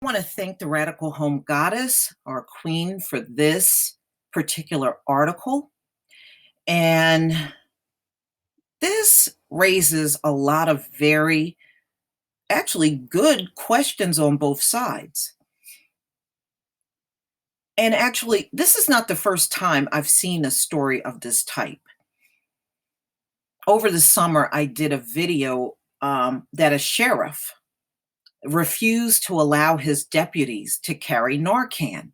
Want to thank the Radical Home Goddess, our queen, for this particular article. And this raises a lot of very, actually good questions on both sides. And actually, this is not the first time I've seen a story of this type. Over the summer, I did a video that a sheriff refused to allow his deputies to carry Narcan.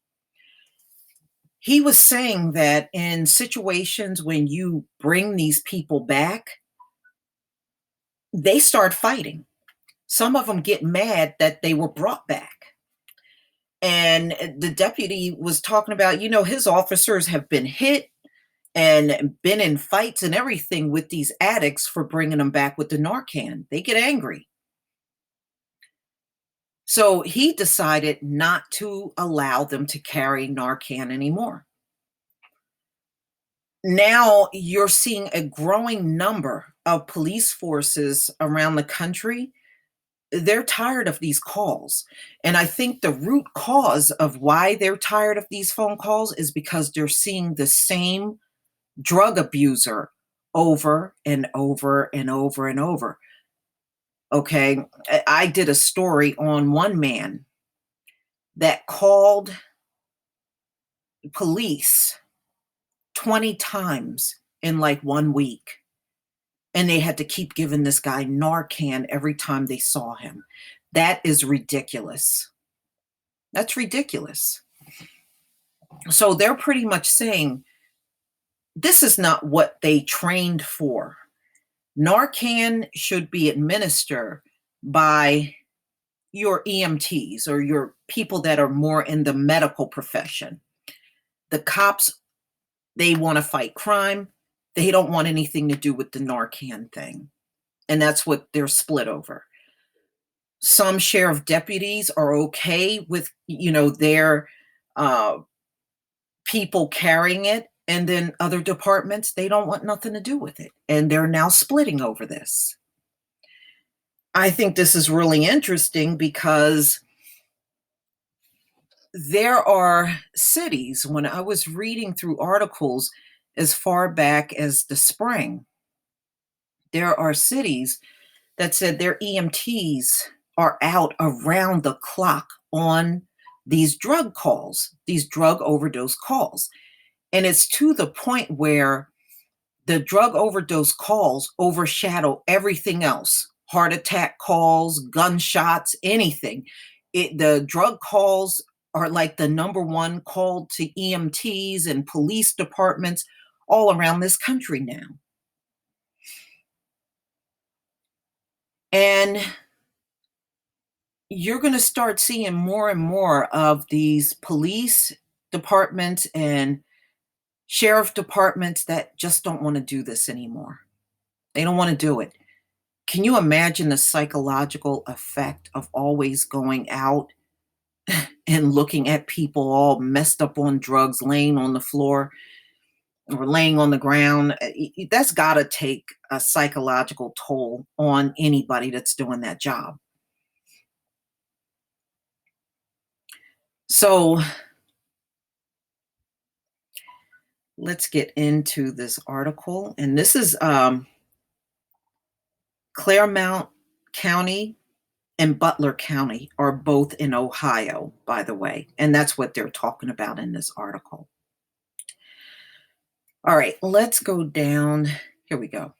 He was saying that in situations when you bring these people back, they start fighting. Some of them get mad that they were brought back. And the deputy was talking about, his officers have been hit and been in fights and everything with these addicts for bringing them back with the Narcan. They get angry. So he decided not to allow them to carry Narcan anymore. Now you're seeing a growing number of police forces around the country. They're tired of these calls. And I think the root cause of why they're tired of these phone calls is because they're seeing the same drug abuser over and over and over and over. Okay. I did a story on one man that called police 20 times in like 1 week. And they had to keep giving this guy Narcan every time they saw him. That is ridiculous. That's ridiculous. So they're pretty much saying this is not what they trained for. Narcan should be administered by your EMTs or your people that are more in the medical profession. The cops, they want to fight crime. They don't want anything to do with the Narcan thing. And that's what they're split over. Some sheriff deputies are okay with, their people carrying it. And then other departments, they don't want nothing to do with it. And they're now splitting over this. I think this is really interesting because there are cities, when I was reading through articles as far back as the spring, there are cities that said their EMTs are out around the clock on these drug calls, these drug overdose calls. And it's to the point where the drug overdose calls overshadow everything else. Heart attack calls, gunshots, anything. The drug calls are like the number one call to EMTs and police departments all around this country now. And you're going to start seeing more and more of these police departments and sheriff departments that just don't want to do this anymore. They don't want to do it. Can you imagine the psychological effect of always going out and looking at people all messed up on drugs, laying on the floor or laying on the ground? That's got to take a psychological toll on anybody that's doing that job. So let's get into this article. And this is Claremont County and Butler County are both in Ohio, by the way. And that's what they're talking about in this article. All right, let's go down. Here we go.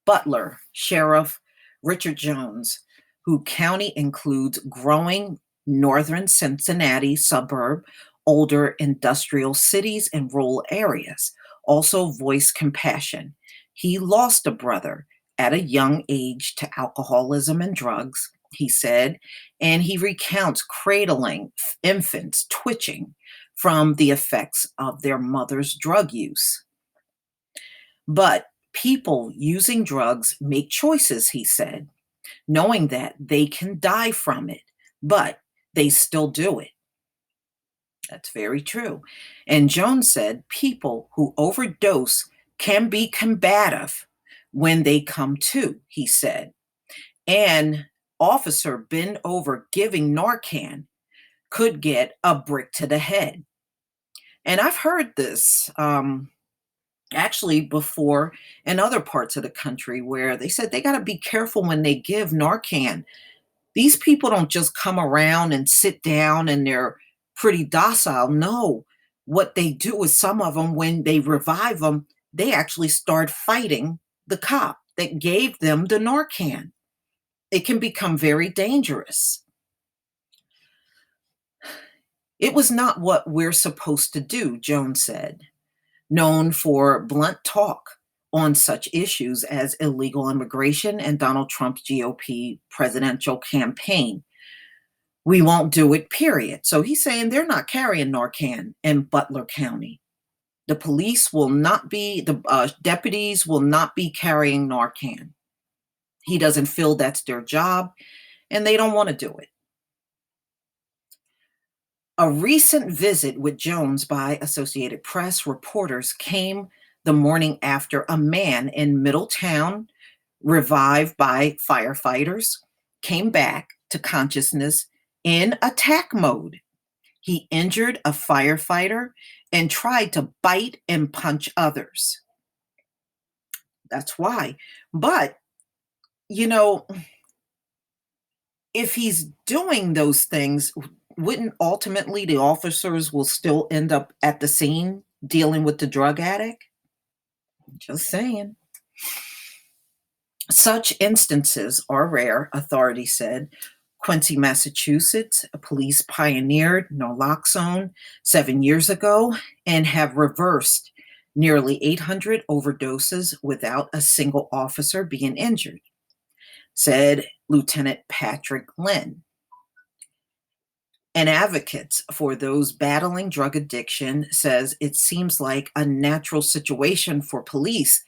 Butler Sheriff Richard Jones, who county includes growing northern Cincinnati suburb, older industrial cities, and rural areas, also voiced compassion. He lost a brother at a young age to alcoholism and drugs, he said, and he recounts cradling infants twitching from the effects of their mother's drug use. But people using drugs make choices, he said, knowing that they can die from it, but they still do it. That's very true. And Jones said people who overdose can be combative when they come to, he said. And officer bend over giving Narcan could get a brick to the head. And I've heard this actually before in other parts of the country where they said they got to be careful when they give Narcan. These people don't just come around and sit down and they're pretty docile. No, what they do is some of them, when they revive them, they actually start fighting the cop that gave them the Narcan. It can become very dangerous. It was not what we're supposed to do, Jones said, known for blunt talk on such issues as illegal immigration and Donald Trump's GOP presidential campaign. We won't do it, period. So he's saying they're not carrying Narcan in Butler County. The police will not be, the deputies will not be carrying Narcan. He doesn't feel that's their job, and they don't want to do it. A recent visit with Jones by Associated Press reporters came the morning after a man in Middletown, revived by firefighters, came back to consciousness in attack mode. He injured a firefighter and tried to bite and punch others. That's why. But, you know, if he's doing those things, wouldn't ultimately the officers will still end up at the scene dealing with the drug addict? Just saying. Such instances are rare, authorities said. Quincy, Massachusetts, a police pioneered Naloxone 7 years ago and have reversed nearly 800 overdoses without a single officer being injured, said Lieutenant Patrick Lynn. An advocate for those battling drug addiction says it seems like a natural situation for police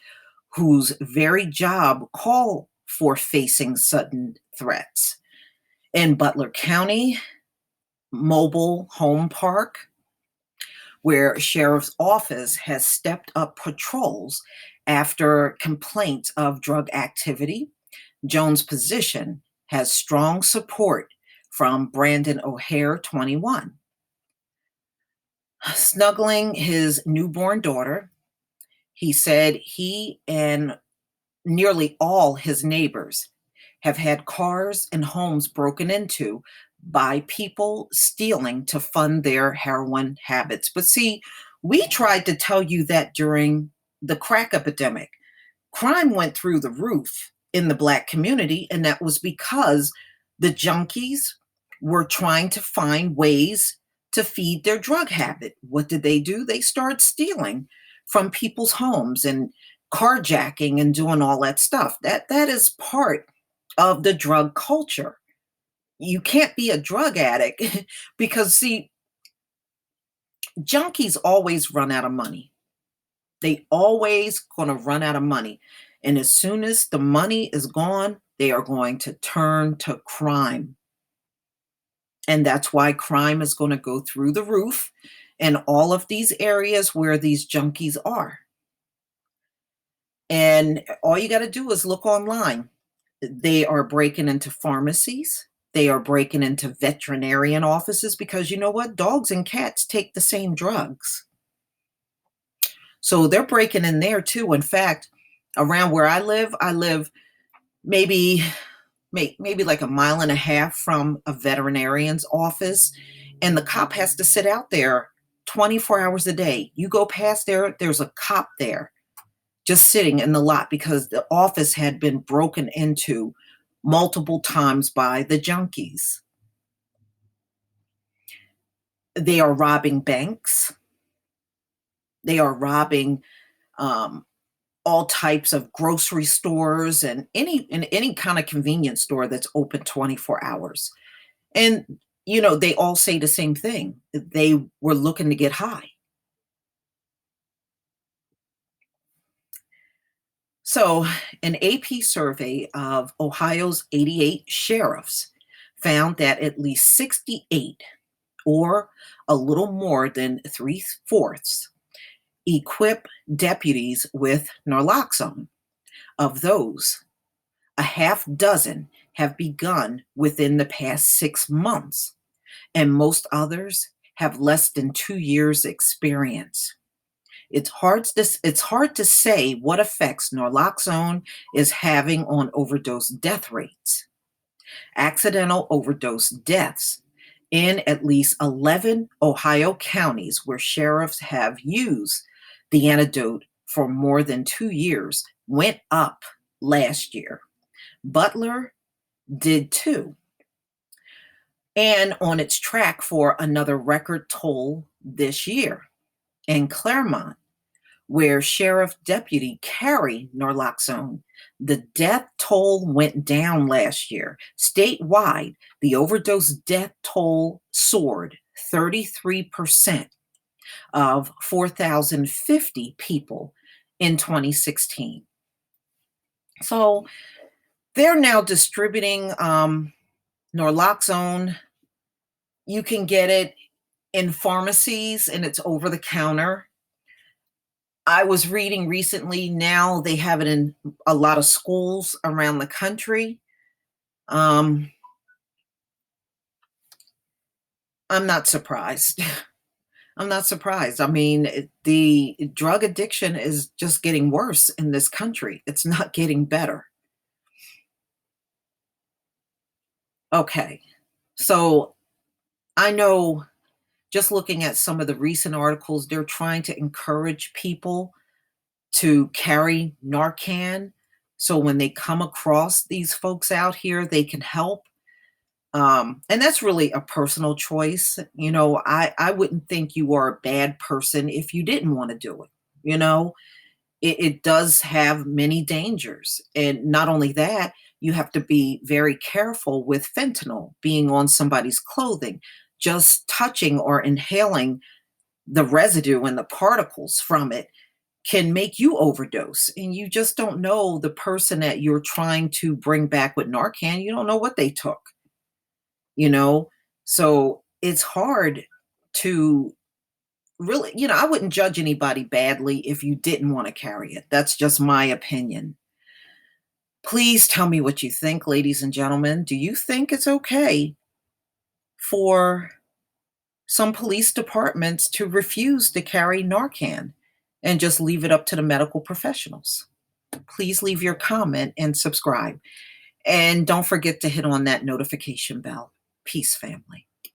whose very job call for facing sudden threats. In Butler County, Mobile Home Park, where sheriff's office has stepped up patrols after complaints of drug activity, Jones' position has strong support from Brandon O'Hare, 21. Snuggling his newborn daughter, he said he and nearly all his neighbors have had cars and homes broken into by people stealing to fund their heroin habits. But see, we tried to tell you that during the crack epidemic. Crime went through the roof in the Black community, and that was because the junkies were trying to find ways to feed their drug habit. What did they do? They started stealing from people's homes and carjacking and doing all that stuff. That is part of the drug culture. You can't be a drug addict because, see, junkies always run out of money. They always going to run out of money. And as soon as the money is gone, they are going to turn to crime. And that's why crime is going to go through the roof in all of these areas where these junkies are. And all you got to do is look online. They are breaking into pharmacies. They are breaking into veterinarian offices because you know what? Dogs and cats take the same drugs. So they're breaking in there too. In fact, around where I live maybe like a mile and a half from a veterinarian's office, and the cop has to sit out there 24 hours a day. You go past there, there's a cop there just sitting in the lot because the office had been broken into multiple times by the junkies. They are robbing banks. They are robbing all types of grocery stores and any kind of convenience store that's open 24 hours. And you know, they all say the same thing. They were looking to get high. So, an AP survey of Ohio's 88 sheriffs found that at least 68, or a little more than three-fourths, equip deputies with naloxone. Of those, a half dozen have begun within the past 6 months, and most others have less than 2 years' experience. It's hard to say what effects naloxone is having on overdose death rates. Accidental overdose deaths in at least 11 Ohio counties where sheriffs have used the antidote for more than 2 years went up last year. Butler did too, and on its track for another record toll this year. In Claremont, where Sheriff Deputy carried naloxone, the death toll went down last year. Statewide, the overdose death toll soared 33% of 4,050 people in 2016. So they're now distributing naloxone. You can get it in pharmacies and it's over the counter. I was reading recently, now they have it in a lot of schools around the country. Um, I'm not surprised. I'm not surprised. I mean, the drug addiction is just getting worse in this country. It's not getting better. Okay. So I know, just looking at some of the recent articles, they're trying to encourage people to carry Narcan. So when they come across these folks out here, they can help. And that's really a personal choice. I wouldn't think you are a bad person if you didn't want to do it. You know, it does have many dangers. And not only that, you have to be very careful with fentanyl being on somebody's clothing. Just touching or inhaling the residue and the particles from it can make you overdose. And you just don't know the person that you're trying to bring back with Narcan. You don't know what they took, you know? So it's hard to really, I wouldn't judge anybody badly if you didn't want to carry it. That's just my opinion. Please tell me what you think, ladies and gentlemen. Do you think it's okay for some police departments to refuse to carry Narcan and just leave it up to the medical professionals? Please leave your comment and subscribe. And don't forget to hit on that notification bell. Peace, family.